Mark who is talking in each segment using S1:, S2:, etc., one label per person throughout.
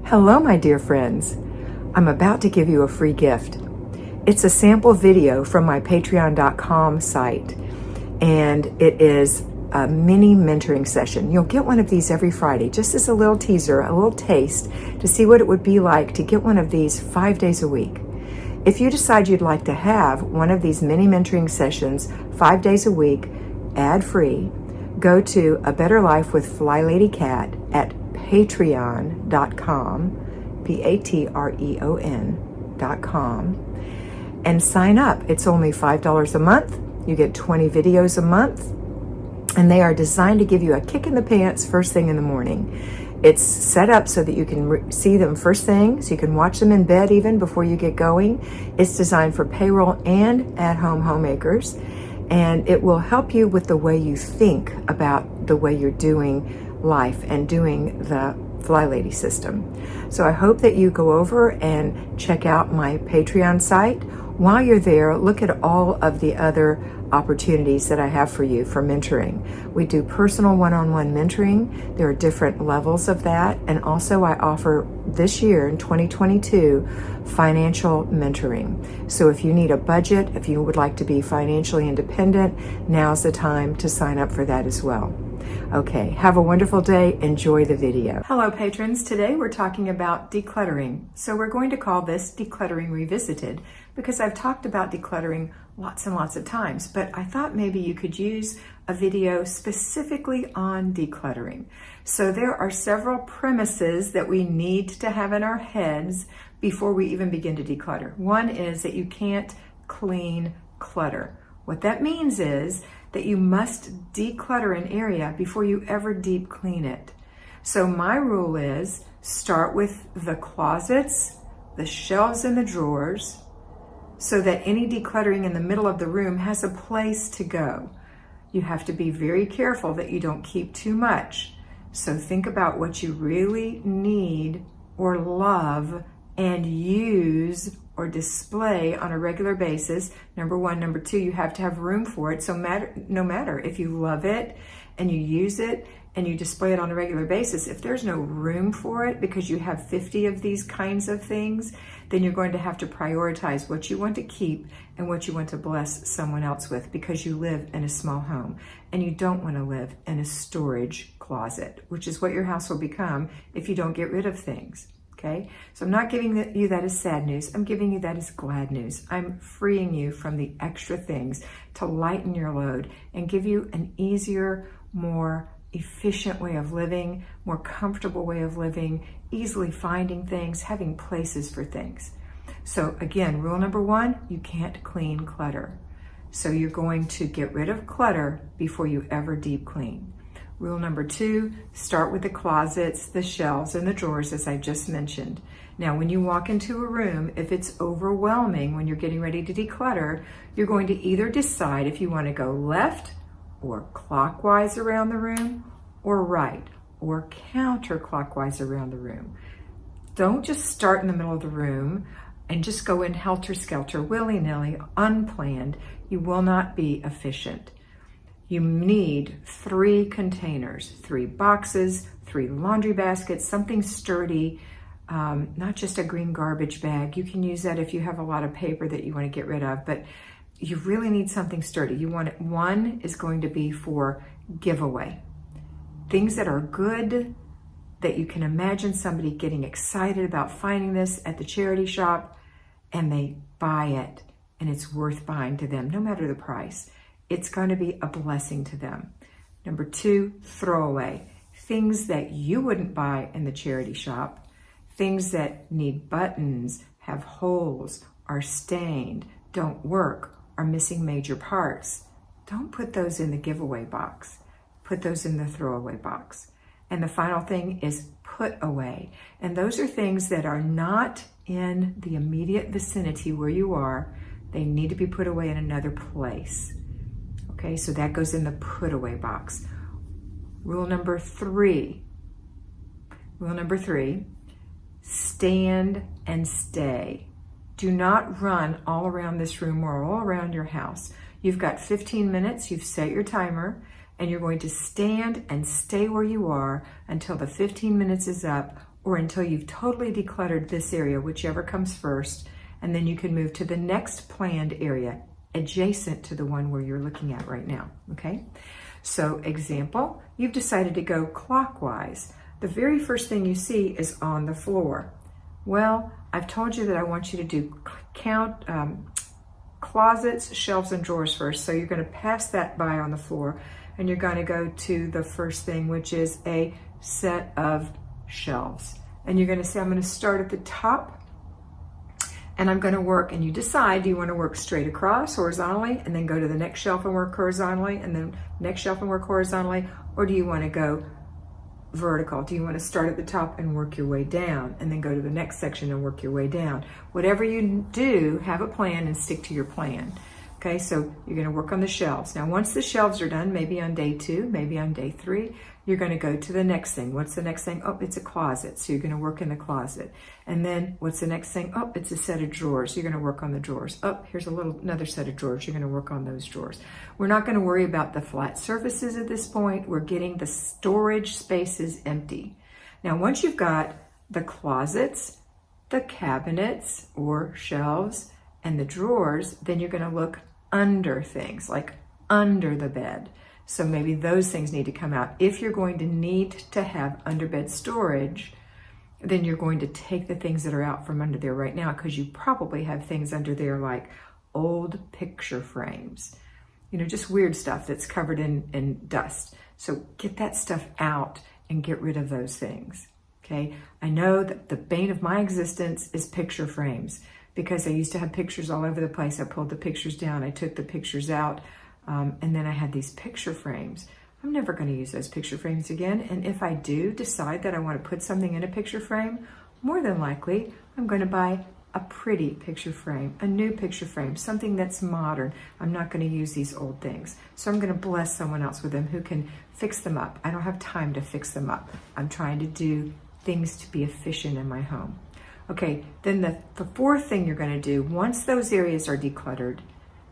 S1: Hello, my dear friends. I'm about to give you a free gift. It's a sample video from my patreon.com site, and it is a mini mentoring session. You'll get one of these every Friday, just as a little teaser, a little taste to see what it would be like to get one of these 5 days a week. If you decide you'd like to have one of these mini mentoring sessions 5 days a week, ad-free, go to A Better Life with FlyLady Kat at patreon.com, patreon.com, and sign up. It's only $5 a month. You get 20 videos a month, and they are designed to give you a kick in the pants first thing in the morning. It's set up so that you can see them first thing, so you can watch them in bed even before you get going. It's designed for payroll and at-home homemakers, and it will help you with the way you think about the way you're doing life and doing the FlyLady system. So I hope that you go over and check out my Patreon site. While you're there, look at all of the other opportunities that I have for you for mentoring. We do personal one-on-one mentoring. There are different levels of that. And also I offer this year in 2022, financial mentoring. So if you need a budget, if you would like to be financially independent, now's the time to sign up for that as well. Okay, have a wonderful day. Enjoy the video. Hello, patrons. Today we're talking about decluttering. So we're going to call this Decluttering Revisited because I've talked about decluttering lots and lots of times, but I thought maybe you could use a video specifically on decluttering. So there are several premises that we need to have in our heads before we even begin to declutter. One is that you can't clean clutter. What that means is that you must declutter an area before you ever deep clean it. So my rule is start with the closets, the shelves and the drawers, so that any decluttering in the middle of the room has a place to go. You have to be very careful that you don't keep too much. So think about what you really need or love and use or display on a regular basis. Number one. Number two, you have to have room for it. So no matter if you love it and you use it and you display it on a regular basis, if there's no room for it because you have 50 of these kinds of things, then you're going to have to prioritize what you want to keep and what you want to bless someone else with, because you live in a small home and you don't want to live in a storage closet, which is what your house will become if you don't get rid of things. Okay, so I'm not giving you that as sad news. I'm giving you that as glad news. I'm freeing you from the extra things to lighten your load and give you an easier, more efficient way of living, more comfortable way of living, easily finding things, having places for things. So again, rule number one, you can't clean clutter. So you're going to get rid of clutter before you ever deep clean. Rule number two, start with the closets, the shelves, and the drawers, as I just mentioned. Now, when you walk into a room, if it's overwhelming when you're getting ready to declutter, you're going to either decide if you want to go left or clockwise around the room, or right or counterclockwise around the room. Don't just start in the middle of the room and just go in helter-skelter, willy-nilly, unplanned. You will not be efficient. You need 3 containers, 3 boxes, 3 laundry baskets, something sturdy, not just a green garbage bag. You can use that if you have a lot of paper that you want to get rid of, but you really need something sturdy. You want it. One is going to be for giveaway. Things that are good, that you can imagine somebody getting excited about finding this at the charity shop, and they buy it, and it's worth buying to them, no matter the price. It's going to be a blessing to them. Number 2, throwaway. Things that you wouldn't buy in the charity shop. Things that need buttons, have holes, are stained, don't work, are missing major parts. Don't put those in the giveaway box. Put those in the throwaway box. And the final thing is put away. And those are things that are not in the immediate vicinity where you are. They need to be put away in another place. Okay, so that goes in the put away box. Rule number 3, stand and stay. Do not run all around this room or all around your house. You've got 15 minutes, you've set your timer, and you're going to stand and stay where you are until the 15 minutes is up, or until you've totally decluttered this area, whichever comes first, and then you can move to the next planned area adjacent to the one where you're looking at right now, okay? So example, you've decided to go clockwise. The very first thing you see is on the floor. Well, I've told you that I want you to do count closets, shelves, and drawers first. So you're going to pass that by on the floor, and you're going to go to the first thing, which is a set of shelves. And you're going to say, I'm going to start at the top, and I'm going to work, and you decide, do you want to work straight across horizontally and then go to the next shelf and work horizontally and then next shelf and work horizontally, or do you want to go vertical? Do you want to start at the top and work your way down and then go to the next section and work your way down? Whatever you do, have a plan and stick to your plan. Okay, so you're going to work on the shelves. Now, once the shelves are done, maybe on day 2, maybe on day 3, you're going to go to the next thing. What's the next thing? Oh, it's a closet. So you're going to work in the closet. And then what's the next thing? Oh, it's a set of drawers. You're going to work on the drawers. Oh, here's another set of drawers. You're going to work on those drawers. We're not going to worry about the flat surfaces at this point. We're getting the storage spaces empty. Now, once you've got the closets, the cabinets or shelves, and the drawers, then you're going to look under things, like under the bed. So maybe those things need to come out. If you're going to need to have underbed storage, then you're going to take the things that are out from under there right now, because you probably have things under there like old picture frames, you know, just weird stuff that's covered in dust. So get that stuff out and get rid of those things, okay? I know that the bane of my existence is picture frames, because I used to have pictures all over the place. I pulled the pictures down, I took the pictures out, and then I had these picture frames. I'm never going to use those picture frames again. And if I do decide that I want to put something in a picture frame, more than likely, I'm going to buy a pretty picture frame, a new picture frame, something that's modern. I'm not going to use these old things. So I'm going to bless someone else with them who can fix them up. I don't have time to fix them up. I'm trying to do things to be efficient in my home. Okay, then the fourth thing you're going to do, once those areas are decluttered,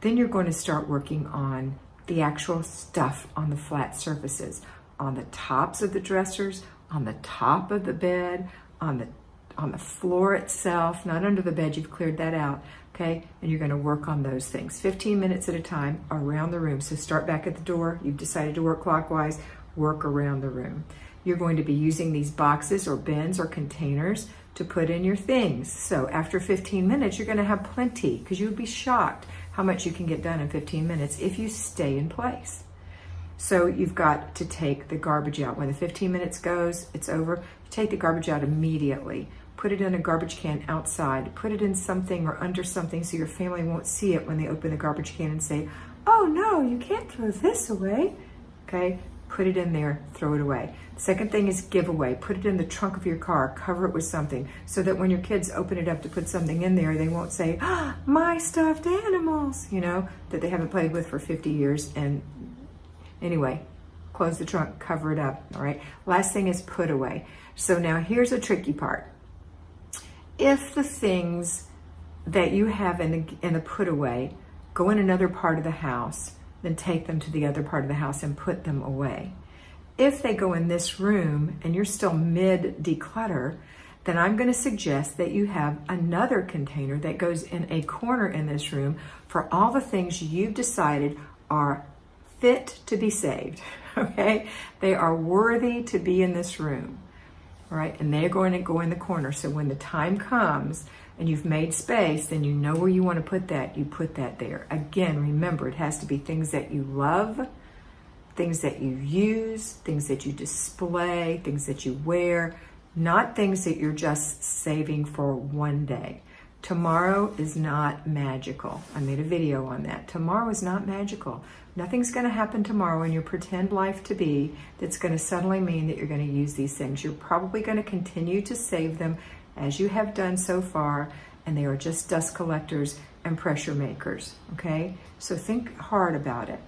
S1: then you're going to start working on the actual stuff on the flat surfaces, on the tops of the dressers, on the top of the bed, on the floor itself, not under the bed, you've cleared that out, okay? And you're going to work on those things 15 minutes at a time around the room. So start back at the door, you've decided to work clockwise, work around the room. You're going to be using these boxes or bins or containers to put in your things. So after 15 minutes, you're going to have plenty, because you would be shocked how much you can get done in 15 minutes if you stay in place. So you've got to take the garbage out. When the 15 minutes goes, it's over. You take the garbage out immediately. Put it in a garbage can outside. Put it in something or under something so your family won't see it when they open the garbage can and say, oh no, you can't throw this away. Okay, put it in there, throw it away. Second thing is give away. Put it in the trunk of your car, cover it with something, so that when your kids open it up to put something in there, they won't say, ah, my stuffed animals, you know, that they haven't played with for 50 years. And anyway, close the trunk, cover it up, all right? Last thing is put away. So now here's a tricky part. If the things that you have in the put away go in another part of the house, then take them to the other part of the house and put them away. If they go in this room and you're still mid-declutter, then I'm going to suggest that you have another container that goes in a corner in this room for all the things you've decided are fit to be saved, okay? They are worthy to be in this room, all right? And they're going to go in the corner. So when the time comes and you've made space, then you know where you want to put that. You put that there. Again, remember, it has to be things that you love, things that you use, things that you display, things that you wear, not things that you're just saving for one day. Tomorrow is not magical. I made a video on that. Tomorrow is not magical. Nothing's going to happen tomorrow in your pretend life to be that's going to suddenly mean that you're going to use these things. You're probably going to continue to save them as you have done so far, and they are just dust collectors and pressure makers, okay? So think hard about it.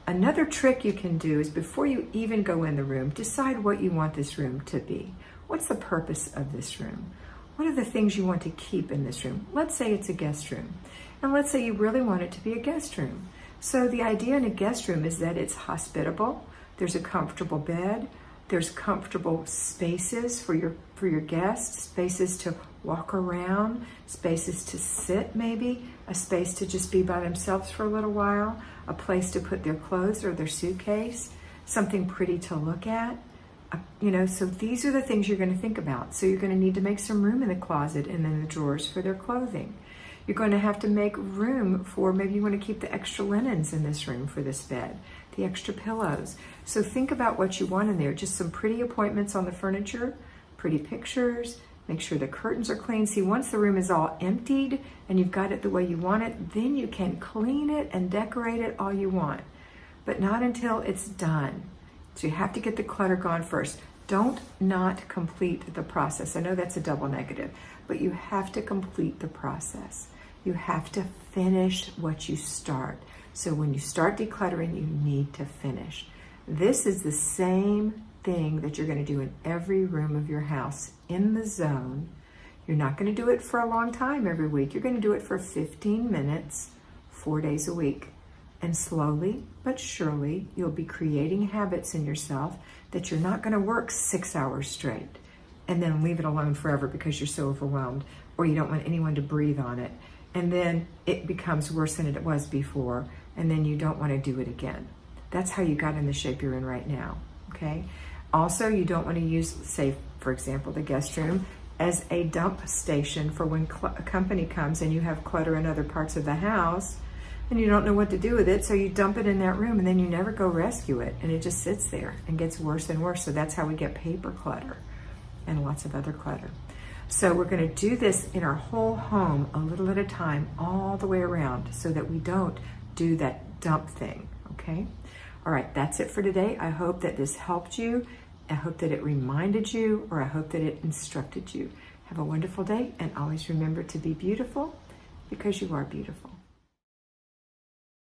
S1: Another trick you can do is before you even go in the room, decide what you want this room to be. What's the purpose of this room? What are the things you want to keep in this room? Let's say it's a guest room. And let's say you really want it to be a guest room. So the idea in a guest room is that it's hospitable, there's a comfortable bed, There's comfortable spaces for your guests, spaces to walk around, spaces to sit maybe, a space to just be by themselves for a little while, a place to put their clothes or their suitcase, something pretty to look at. So these are the things you're going to think about. So you're going to need to make some room in the closet and in the drawers for their clothing. You're going to have to make room for, maybe you want to keep the extra linens in this room for this bed, the extra pillows. So think about what you want in there. Just some pretty appointments on the furniture, pretty pictures, make sure the curtains are clean. See, once the room is all emptied and you've got it the way you want it, then you can clean it and decorate it all you want, but not until it's done. So you have to get the clutter gone first. Don't not complete the process. I know that's a double negative, but you have to complete the process. You have to finish what you start. So when you start decluttering, you need to finish. This is the same thing that you're going to do in every room of your house in the zone. You're not going to do it for a long time every week. You're going to do it for 15 minutes, 4 days a week. And slowly but surely, you'll be creating habits in yourself that you're not going to work 6 hours straight and then leave it alone forever because you're so overwhelmed or you don't want anyone to breathe on it. And then it becomes worse than it was before, and then you don't want to do it again. That's how you got in the shape you're in right now, okay? Also, you don't want to use, say, for example, the guest room as a dump station for when a company comes and you have clutter in other parts of the house and you don't know what to do with it, so you dump it in that room and then you never go rescue it, and it just sits there and gets worse and worse. So that's how we get paper clutter and lots of other clutter. So we're going to do this in our whole home a little at a time, all the way around, so that we don't do that dump thing, okay? All right, that's it for today. I hope that this helped you. I hope that it reminded you, or I hope that it instructed you. Have a wonderful day, and always remember to be beautiful, because you are beautiful.